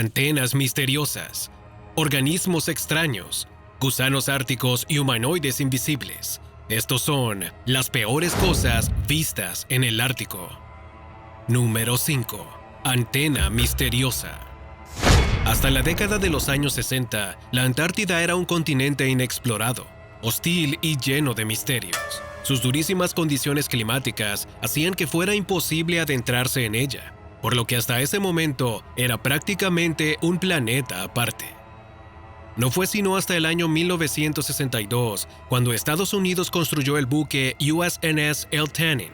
antenas misteriosas, organismos extraños, gusanos árticos y humanoides invisibles. Estos son las peores cosas vistas en el Ártico. Número 5. Antena misteriosa. Hasta la década de los años 60, la Antártida era un continente inexplorado, hostil y lleno de misterios. Sus durísimas condiciones climáticas hacían que fuera imposible adentrarse en ella, por lo que hasta ese momento era prácticamente un planeta aparte. No fue sino hasta el año 1962 cuando Estados Unidos construyó el buque USNS Eltanin,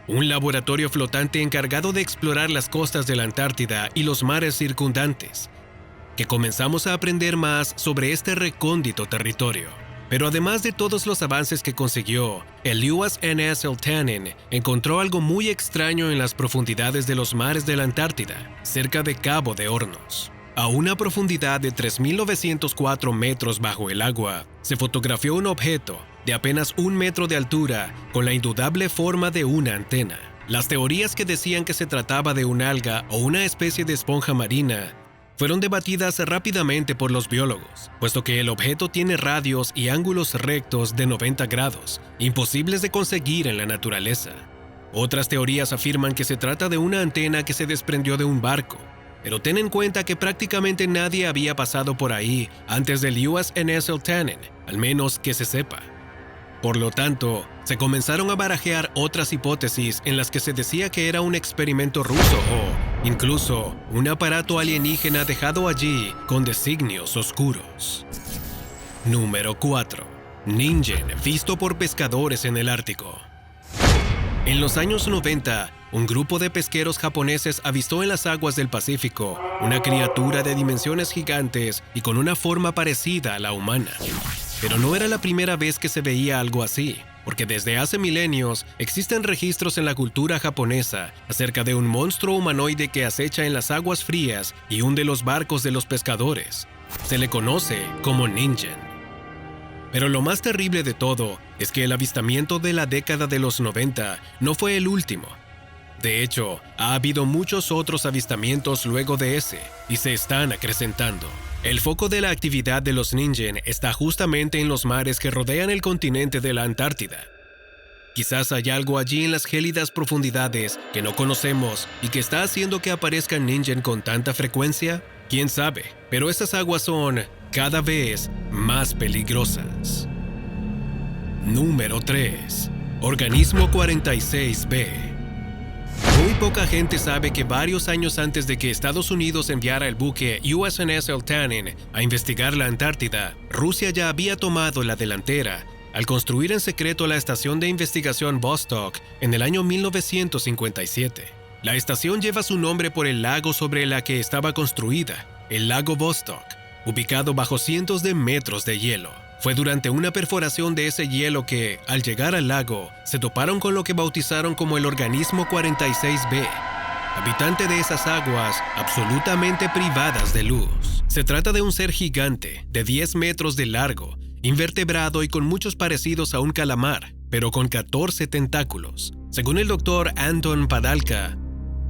un laboratorio flotante encargado de explorar las costas de la Antártida y los mares circundantes, que comenzamos a aprender más sobre este recóndito territorio. Pero además de todos los avances que consiguió, el USNS Eltanin encontró algo muy extraño en las profundidades de los mares de la Antártida, cerca de Cabo de Hornos. A una profundidad de 3.904 metros bajo el agua, se fotografió un objeto de apenas 1 metro de altura con la indudable forma de una antena. Las teorías que decían que se trataba de un alga o una especie de esponja marina fueron debatidas rápidamente por los biólogos, puesto que el objeto tiene radios y ángulos rectos de 90 grados, imposibles de conseguir en la naturaleza. Otras teorías afirman que se trata de una antena que se desprendió de un barco, pero ten en cuenta que prácticamente nadie había pasado por ahí antes del USNS Eltanin, al menos que se sepa. Por lo tanto, se comenzaron a barajear otras hipótesis en las que se decía que era un experimento ruso o, incluso, un aparato alienígena dejado allí con designios oscuros. Número 4. Ningen, visto por pescadores en el Ártico. En los años 90, un grupo de pesqueros japoneses avistó en las aguas del Pacífico una criatura de dimensiones gigantes y con una forma parecida a la humana. Pero no era la primera vez que se veía algo así, porque desde hace milenios existen registros en la cultura japonesa acerca de un monstruo humanoide que acecha en las aguas frías y hunde los barcos de los pescadores. Se le conoce como Ningen. Pero lo más terrible de todo es que el avistamiento de la década de los 90 no fue el último. De hecho, ha habido muchos otros avistamientos luego de ese, y se están acrecentando. El foco de la actividad de los Ningen está justamente en los mares que rodean el continente de la Antártida. Quizás hay algo allí en las gélidas profundidades que no conocemos y que está haciendo que aparezcan Ningen con tanta frecuencia. ¿Quién sabe? Pero esas aguas son cada vez más peligrosas. Número 3. Organismo 46B. Muy poca gente sabe que varios años antes de que Estados Unidos enviara el buque USNS Eltanin a investigar la Antártida, Rusia ya había tomado la delantera al construir en secreto la estación de investigación Vostok en el año 1957. La estación lleva su nombre por el lago sobre el que estaba construida, el lago Vostok, ubicado bajo cientos de metros de hielo. Fue durante una perforación de ese hielo que, al llegar al lago, se toparon con lo que bautizaron como el organismo 46B, habitante de esas aguas absolutamente privadas de luz. Se trata de un ser gigante, de 10 metros de largo, invertebrado y con muchos parecidos a un calamar, pero con 14 tentáculos. Según el doctor Anton Padalka,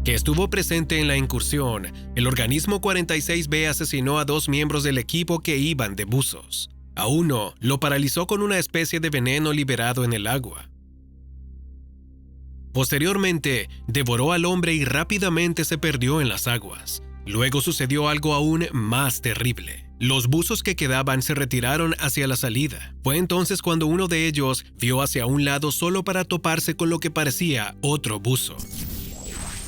que estuvo presente en la incursión, el organismo 46B asesinó a 2 miembros del equipo que iban de buzos. A uno lo paralizó con una especie de veneno liberado en el agua. Posteriormente, devoró al hombre y rápidamente se perdió en las aguas. Luego sucedió algo aún más terrible. Los buzos que quedaban se retiraron hacia la salida. Fue entonces cuando uno de ellos vio hacia un lado solo para toparse con lo que parecía otro buzo.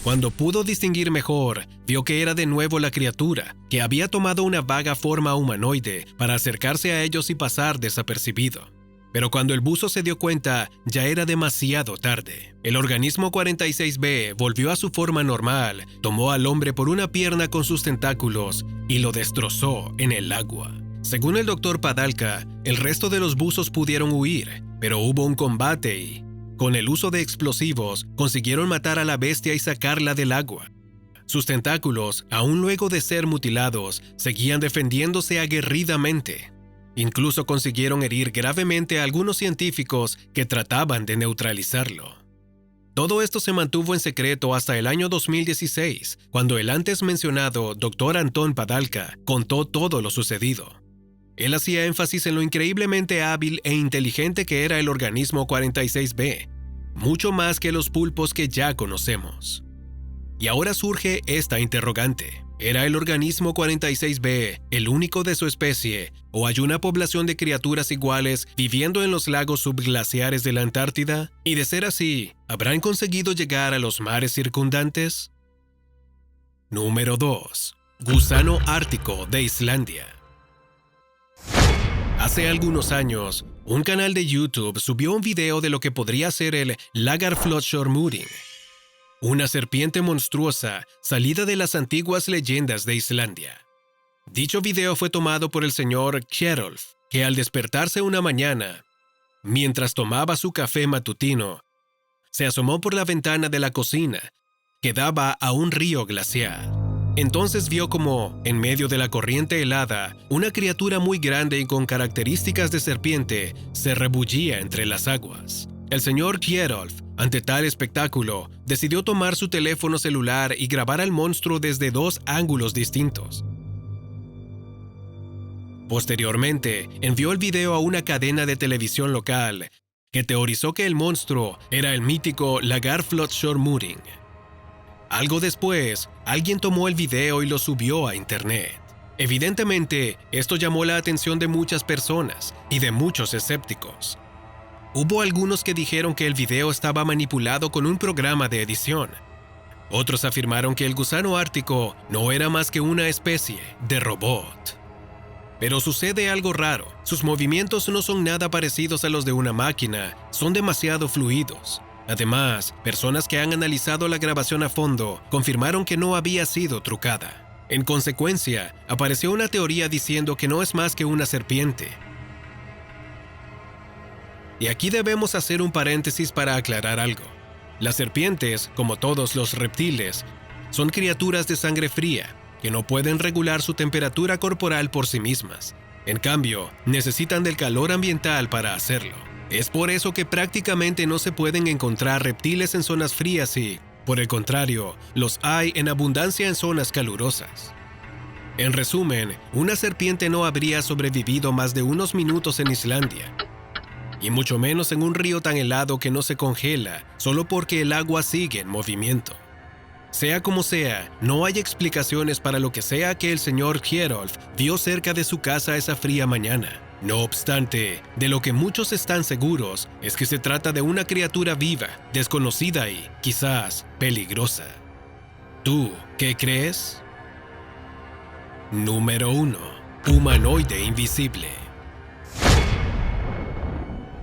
Cuando pudo distinguir mejor, vio que era de nuevo la criatura, que había tomado una vaga forma humanoide para acercarse a ellos y pasar desapercibido. Pero cuando el buzo se dio cuenta, ya era demasiado tarde. El organismo 46B volvió a su forma normal, tomó al hombre por una pierna con sus tentáculos y lo destrozó en el agua. Según el doctor Padalka, el resto de los buzos pudieron huir, pero hubo un combate y, con el uso de explosivos, consiguieron matar a la bestia y sacarla del agua. Sus tentáculos, aún luego de ser mutilados, seguían defendiéndose aguerridamente. Incluso consiguieron herir gravemente a algunos científicos que trataban de neutralizarlo. Todo esto se mantuvo en secreto hasta el año 2016, cuando el antes mencionado Dr. Anton Padalka contó todo lo sucedido. Él hacía énfasis en lo increíblemente hábil e inteligente que era el organismo 46B, mucho más que los pulpos que ya conocemos. Y ahora surge esta interrogante. ¿Era el organismo 46B el único de su especie, o hay una población de criaturas iguales viviendo en los lagos subglaciares de la Antártida? Y de ser así, ¿habrán conseguido llegar a los mares circundantes? Número 2. Gusano ártico de Islandia. Hace algunos años, un canal de YouTube subió un video de lo que podría ser el Lagarflotshormúring, una serpiente monstruosa salida de las antiguas leyendas de Islandia. Dicho video fue tomado por el señor Kjerulf, que al despertarse una mañana, mientras tomaba su café matutino, se asomó por la ventana de la cocina, que daba a un río glaciar. Entonces vio como, en medio de la corriente helada, una criatura muy grande y con características de serpiente se rebullía entre las aguas. El señor Kjerulf, ante tal espectáculo, decidió tomar su teléfono celular y grabar al monstruo desde 2 ángulos distintos. Posteriormente, envió el video a una cadena de televisión local, que teorizó que el monstruo era el mítico Lagarflotshormúring. Algo después, alguien tomó el video y lo subió a internet. Evidentemente, esto llamó la atención de muchas personas y de muchos escépticos. Hubo algunos que dijeron que el video estaba manipulado con un programa de edición. Otros afirmaron que el gusano ártico no era más que una especie de robot. Pero sucede algo raro. Sus movimientos no son nada parecidos a los de una máquina, son demasiado fluidos. Además, personas que han analizado la grabación a fondo confirmaron que no había sido trucada. En consecuencia, apareció una teoría diciendo que no es más que una serpiente. Y aquí debemos hacer un paréntesis para aclarar algo. Las serpientes, como todos los reptiles, son criaturas de sangre fría, que no pueden regular su temperatura corporal por sí mismas. En cambio, necesitan del calor ambiental para hacerlo. Es por eso que prácticamente no se pueden encontrar reptiles en zonas frías y, por el contrario, los hay en abundancia en zonas calurosas. En resumen, una serpiente no habría sobrevivido más de unos minutos en Islandia, y mucho menos en un río tan helado que no se congela solo porque el agua sigue en movimiento. Sea como sea, no hay explicaciones para lo que sea que el señor Kjerulf vio cerca de su casa esa fría mañana. No obstante, de lo que muchos están seguros es que se trata de una criatura viva, desconocida y, quizás, peligrosa. ¿Tú qué crees? Número 1. Humanoide invisible.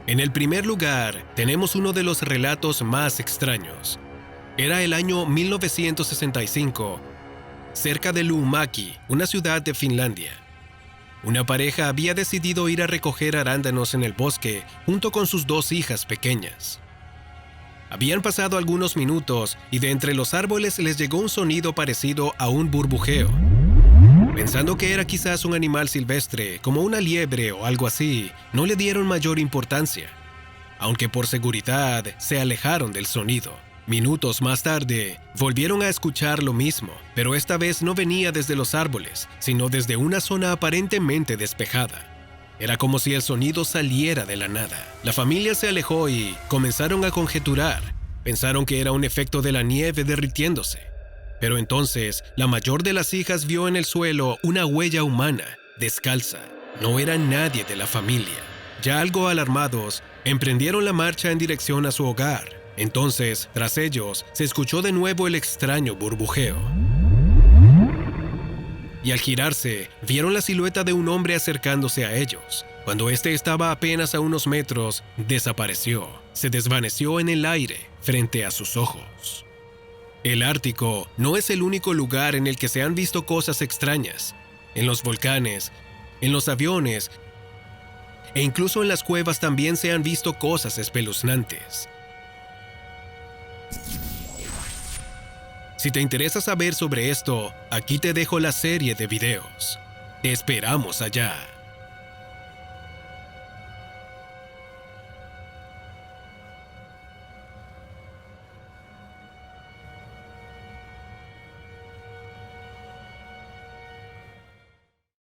En el primer lugar, tenemos uno de los relatos más extraños. Era el año 1965, cerca de Luumäki, una ciudad de Finlandia. Una pareja había decidido ir a recoger arándanos en el bosque junto con sus 2 hijas pequeñas. Habían pasado algunos minutos y de entre los árboles les llegó un sonido parecido a un burbujeo. Pensando que era quizás un animal silvestre, como una liebre o algo así, no le dieron mayor importancia, aunque por seguridad se alejaron del sonido. Minutos más tarde, volvieron a escuchar lo mismo, pero esta vez no venía desde los árboles, sino desde una zona aparentemente despejada. Era como si el sonido saliera de la nada. La familia se alejó y comenzaron a conjeturar. Pensaron que era un efecto de la nieve derritiéndose. Pero entonces, la mayor de las hijas vio en el suelo una huella humana, descalza. No era nadie de la familia. Ya algo alarmados, emprendieron la marcha en dirección a su hogar. Entonces, tras ellos, se escuchó de nuevo el extraño burbujeo. Y al girarse, vieron la silueta de un hombre acercándose a ellos. Cuando éste estaba apenas a unos metros, desapareció. Se desvaneció en el aire frente a sus ojos. El Ártico no es el único lugar en el que se han visto cosas extrañas. En los volcanes, en los aviones e incluso en las cuevas también se han visto cosas espeluznantes. Si te interesa saber sobre esto, aquí te dejo la serie de videos. Te esperamos allá.